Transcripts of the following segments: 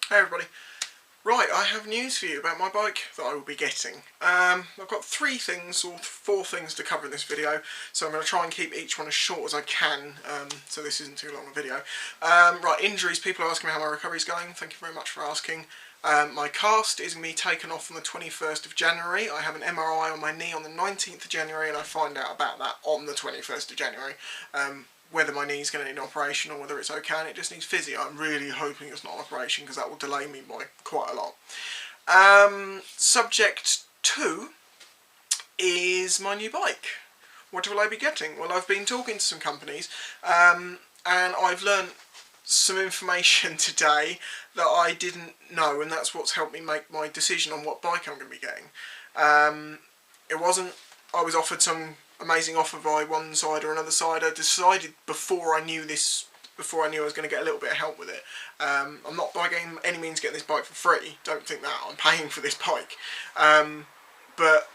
Hey everybody. Right, I have news for you about my bike that I will be getting. I've got 3 things or 4 things to cover in this video, so I'm going to try and keep each one as short as I can, so this isn't too long a video. Right, injuries. People are asking me how my recovery is going. Thank you very much for asking. My cast is going to be taken off on the 21st of January. I have an MRI on my knee on the 19th of January, and I find out about that on the 21st of January. Whether my knee's going to need an operation or whether it's okay and it just needs physio. I'm really hoping it's not an operation because that will delay me by quite a lot. Subject 2 is my new bike. What will I be getting? Well, I've been talking to some companies and I've learned some information today that I didn't know, and that's what's helped me make my decision on what bike I'm going to be getting. It wasn't, I was offered some amazing offer by one side or another side. I decided before I knew I was going to get a little bit of help with it. I'm not by any means getting this bike for free, don't think that. I'm paying for this bike. But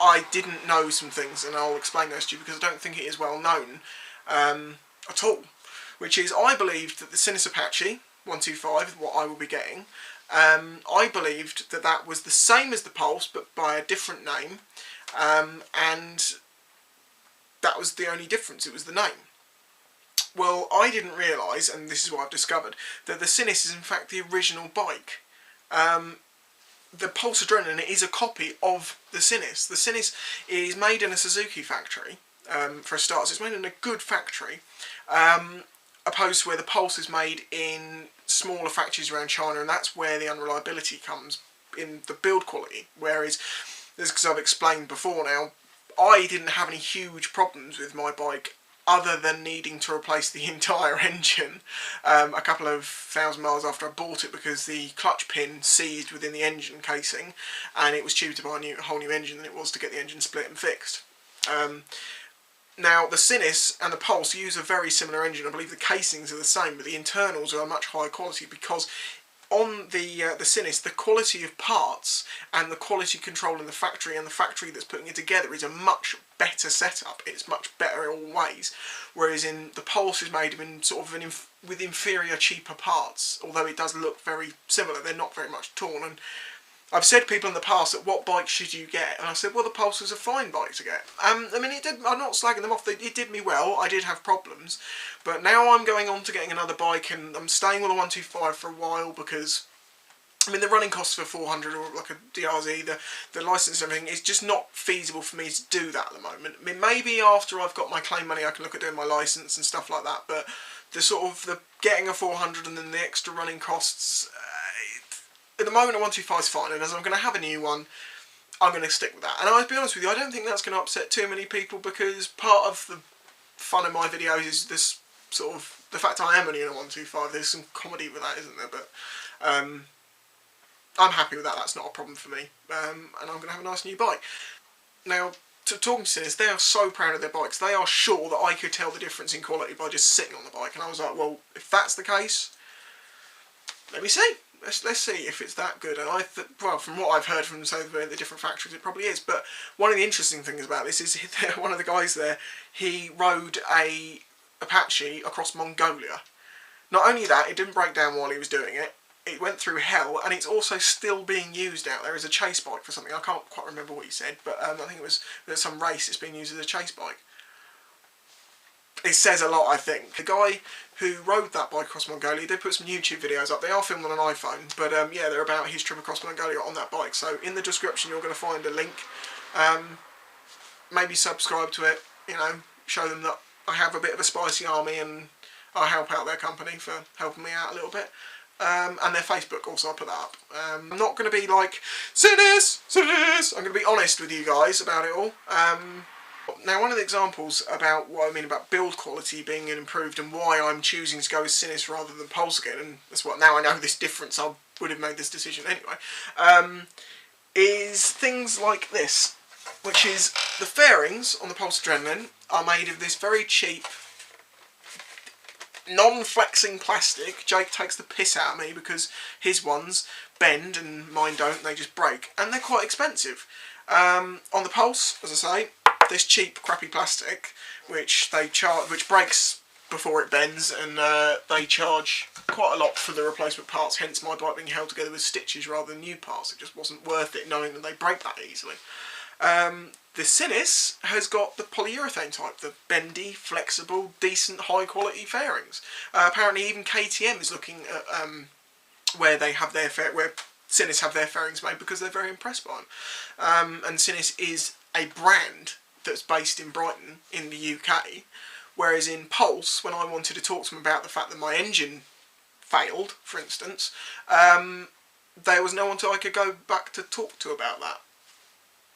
I didn't know some things, and I'll explain those to you because I don't think it is well known at all. Which is, I believed that the Sinnis Apache 125, what I will be getting, I believed that that was the same as the Pulse but by a different name, and that was the only difference, it was the name. Well, I didn't realise, and this is what I've discovered, that the Sinnis is in fact the original bike. The Pulse Adrenaline is a copy of the Sinnis. The Sinnis is made in a Suzuki factory, for a start, so it's made in a good factory, opposed to where the Pulse is made in smaller factories around China, and that's where the unreliability comes in the build quality. Whereas, as I've explained before now, I didn't have any huge problems with my bike other than needing to replace the entire engine a couple of thousand miles after I bought it because the clutch pin seized within the engine casing and it was cheaper to buy a whole new engine than it was to get the engine split and fixed. Now the Sinnis and the Pulse use a very similar engine. I believe the casings are the same, but the internals are a much higher quality because on the Sinnis, the quality of parts and the quality control in the factory and the factory that's putting it together is a much better setup. It's much better in all ways. Whereas in the Pulse is made in sort of with inferior, cheaper parts. Although it does look very similar, they're not very much torn. And I've said to people in the past that what bike should you get, and I said, well, the Pulse is a fine bike to get. I mean, it did. I'm not slagging them off. It did me well. I did have problems, but now I'm going on to getting another bike, and I'm staying with a 125 for a while because, I mean, the running costs for 400 or like a DRZ, the license and everything, it's just not feasible for me to do that at the moment. I mean, maybe after I've got my claim money, I can look at doing my license and stuff like that. But the getting a 400 and then the extra running costs. At the moment, a 125 is fine, and as I'm going to have a new one, I'm going to stick with that. And I'll be honest with you, I don't think that's going to upset too many people because part of the fun of my videos is this sort of the fact I am only in a 125. There's some comedy with that, isn't there? But I'm happy with that. That's not a problem for me, and I'm going to have a nice new bike. Now, talking to Sinnis, they are so proud of their bikes. They are sure that I could tell the difference in quality by just sitting on the bike, and I was like, well, if that's the case, let me see. Let's see if it's that good. And well, from what I've heard from the different factories, it probably is. But one of the interesting things about this is one of the guys there, he rode a Apache across Mongolia. Not only that, it didn't break down while he was doing it. It went through hell, and it's also still being used out there as a chase bike for something. I can't quite remember what he said, but I think it was some race. It's being used as a chase bike. It says a lot, I think. The guy who rode that bike across Mongolia, they put some YouTube videos up. They are filmed on an iPhone, but yeah, they're about his trip across Mongolia on that bike. So in the description, you're going to find a link. Maybe subscribe to it. You know, show them that I have a bit of a spicy army and I help out their company for helping me out a little bit. And their Facebook also, I'll put that up. I'm not going to be like, Sinnis! I'm going to be honest with you guys about it all. Now, one of the examples about what I mean about build quality being improved and why I'm choosing to go with Sinnis rather than Pulse again, and that's what, now I know this difference, I would have made this decision anyway, is things like this, which is the fairings on the Pulse Adrenaline are made of this very cheap, non-flexing plastic. Jake takes the piss out of me because his ones bend and mine don't, they just break, and they're quite expensive. On the Pulse, as I say, this cheap, crappy plastic, which breaks before it bends, and they charge quite a lot for the replacement parts, hence my bike being held together with stitches rather than new parts. It just wasn't worth it knowing that they break that easily. The Sinis has got the polyurethane type, the bendy, flexible, decent, high quality fairings. Apparently even KTM is looking at where they have their where Sinis have their fairings made, because they're very impressed by them. And Sinis is a brand that's based in Brighton in the UK, whereas in Pulse, when I wanted to talk to them about the fact that my engine failed, for instance, there was no one I could go back to talk to about that.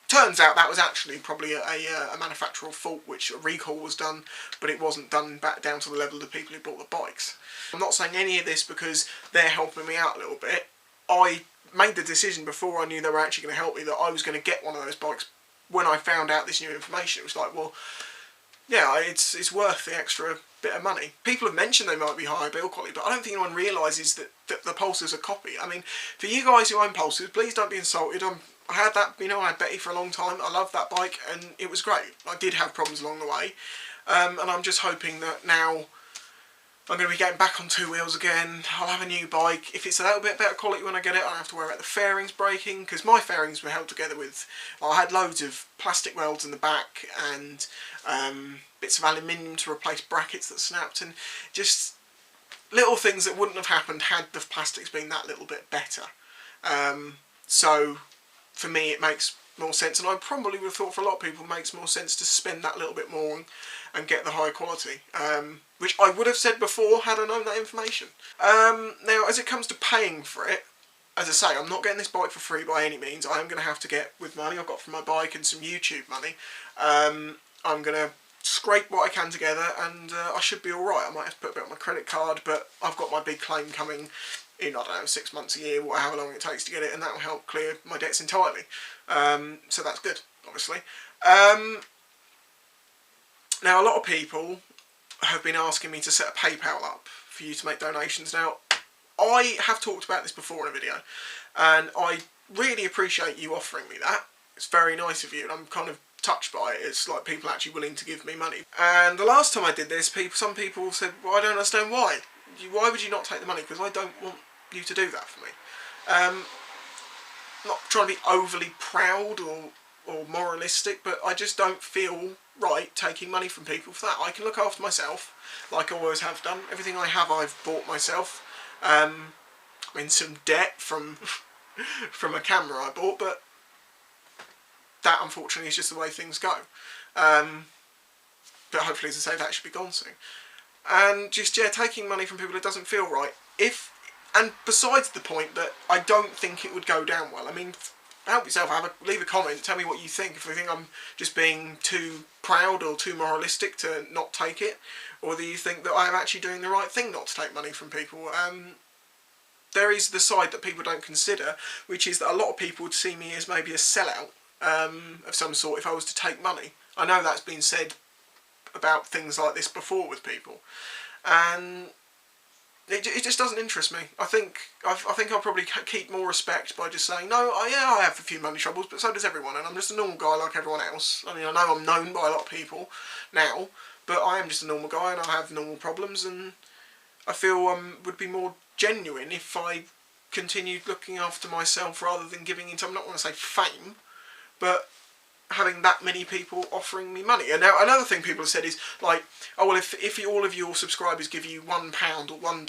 Turns out that was actually probably a manufacturer fault, which a recall was done, but it wasn't done back down to the level of the people who bought the bikes. I'm not saying any of this because they're helping me out a little bit. I made the decision before I knew they were actually going to help me that I was going to get one of those bikes when I found out this new information. It was like, well, yeah, it's worth the extra bit of money. People have mentioned they might be higher build quality, but I don't think anyone realises that the Pulsar's a copy. I mean, for you guys who own Pulsars, please don't be insulted. I had that, you know, I had Betty for a long time. I loved that bike and it was great. I did have problems along the way, and I'm just hoping that now I'm going to be getting back on two wheels again. I'll have a new bike. If it's a little bit better quality when I get it, I don't have to worry about the fairings breaking, because my fairings were held together with, I had loads of plastic welds in the back and bits of aluminium to replace brackets that snapped, and just little things that wouldn't have happened had the plastics been that little bit better. So for me it makes more sense, and I probably would have thought for a lot of people it makes more sense to spend that little bit more and get the high quality, which I would have said before had I known that information. Now, as it comes to paying for it, as I say, I'm not getting this bike for free by any means. I am going to have to get, with money I've got from my bike and some YouTube money, I'm going to scrape what I can together, and I should be alright. I might have to put a bit on my credit card, but I've got my big claim coming in, I don't know, 6 months, a year, however long it takes to get it, and that will help clear my debts entirely. So that's good, obviously. Now, a lot of people have been asking me to set a PayPal up for you to make donations. Now, I have talked about this before in a video, and I really appreciate you offering me that. It's very nice of you, and I'm kind of touched by it. It's like people actually willing to give me money. And the last time I did this, some people said, well, I don't understand why. Why would you not take the money? Because I don't want you to do that for me. I'm not trying to be overly proud or moralistic, but I just don't feel right taking money from people for that. I can look after myself, like I always have done. Everything I have I've bought myself. I'm in some debt from a camera I bought, but that unfortunately is just the way things go. But hopefully, as I say, that should be gone soon. And just, yeah, taking money from people, it doesn't feel right. And besides the point that I don't think it would go down well. I mean, help yourself, leave a comment, tell me what you think. If you think I'm just being too proud or too moralistic to not take it, or do you think that I'm actually doing the right thing not to take money from people. There is the side that people don't consider, which is that a lot of people would see me as maybe a sellout of some sort if I was to take money. I know that's been said about things like this before with people, and it just doesn't interest me. I think I'll probably keep more respect by just saying, no, I have a few money troubles, but so does everyone, and I'm just a normal guy like everyone else. I mean, I know I'm known by a lot of people now, but I am just a normal guy and I have normal problems, and I feel would be more genuine if I continued looking after myself rather than giving into, I'm not going to say fame, but having that many people offering me money. And now another thing people have said is like, oh well, if all of your subscribers give you £1 or $1,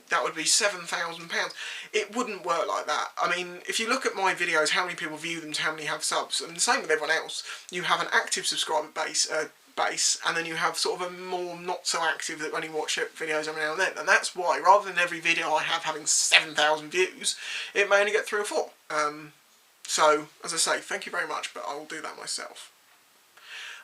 that would be £7,000. It wouldn't work like that. I mean, if you look at my videos, how many people view them to how many have subs, and the same with everyone else. You have an active subscriber base, and then you have sort of a more not so active that only watch videos every now and then. And that's why, rather than every video I have having 7,000 views, it may only get 3 or 4. So, as I say, thank you very much, but I will do that myself.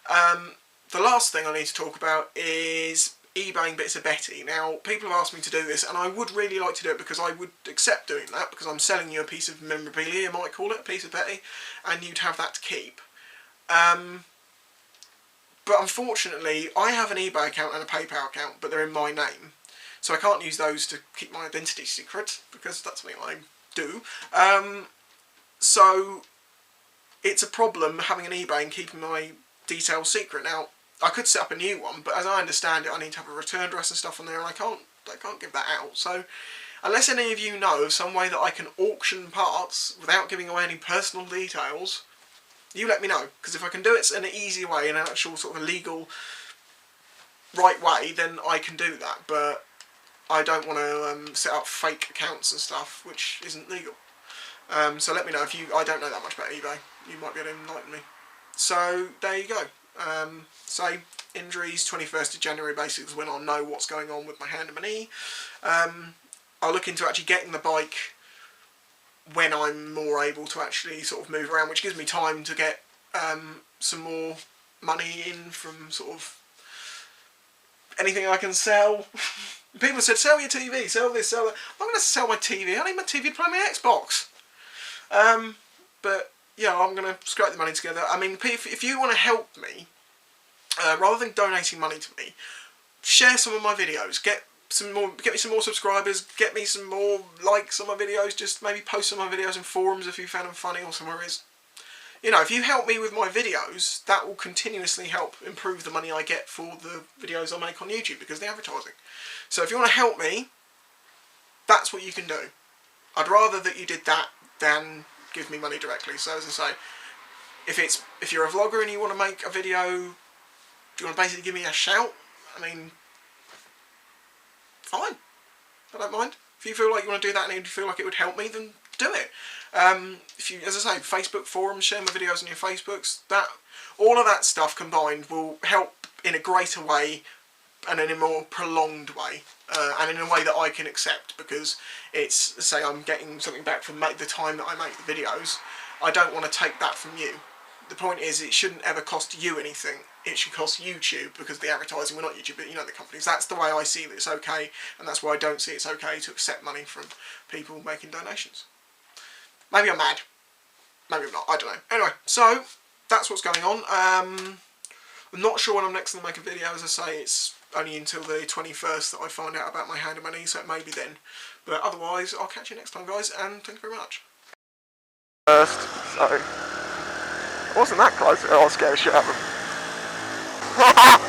The last thing I need to talk about is eBaying bits of Betty. Now, people have asked me to do this, and I would really like to do it because I would accept doing that, because I'm selling you a piece of memorabilia, you might call it, a piece of Betty, and you'd have that to keep. But unfortunately, I have an eBay account and a PayPal account, but they're in my name. So I can't use those to keep my identity secret, because that's something I do. So it's a problem having an eBay and keeping my details secret. Now, I could set up a new one, but as I understand it, I need to have a return address and stuff on there, and I can't give that out. So unless any of you know of some way that I can auction parts without giving away any personal details, you let me know. Because if I can do it in an easy way, in an actual sort of a legal, right way, then I can do that. But I don't want to set up fake accounts and stuff, which isn't legal. So let me know if you... I don't know that much about eBay. You might be able to enlighten me. So there you go. Say injuries, 21st of January basically is when I'll know what's going on with my hand and my knee. I'll look into actually getting the bike when I'm more able to actually sort of move around, which gives me time to get some more money in from sort of anything I can sell. People said, sell your TV, sell this, sell that. I'm not going to sell my TV. I need my TV to play my Xbox. But yeah, I'm going to scrape the money together. I mean, if you want to help me, rather than donating money to me, share some of my videos. Get me some more subscribers. Get me some more likes on my videos. Just maybe post some of my videos in forums if you found them funny or somewhere is. You know, if you help me with my videos, that will continuously help improve the money I get for the videos I make on YouTube because of the advertising. So if you want to help me, that's what you can do. I'd rather that you did that than give me money directly. So as I say, if you're a vlogger and you want to make a video, do you want to basically give me a shout? I mean, fine. I don't mind. If you feel like you want to do that and you feel like it would help me, then do it. If you, as I say, Facebook forums, share my videos on your Facebooks. All of that stuff combined will help in a greater way and in a more prolonged way, and in a way that I can accept, because it's, say, I'm getting something back from the time that I make the videos. I don't want to take that from you. The point is, it shouldn't ever cost you anything. It should cost YouTube, because the advertising, we're not YouTube, but you know the companies. That's the way I see that it's okay, and that's why I don't see it's okay to accept money from people making donations. Maybe I'm mad. Maybe I'm not. I don't know. Anyway, so that's what's going on. I'm not sure when I'm next going to make a video. As I say, it's only until the 21st that I find out about my hand and my knee, so it may be then. But otherwise, I'll catch you next time, guys, and thank you very much. First, so... It wasn't that close. I'll scare the shit out of them.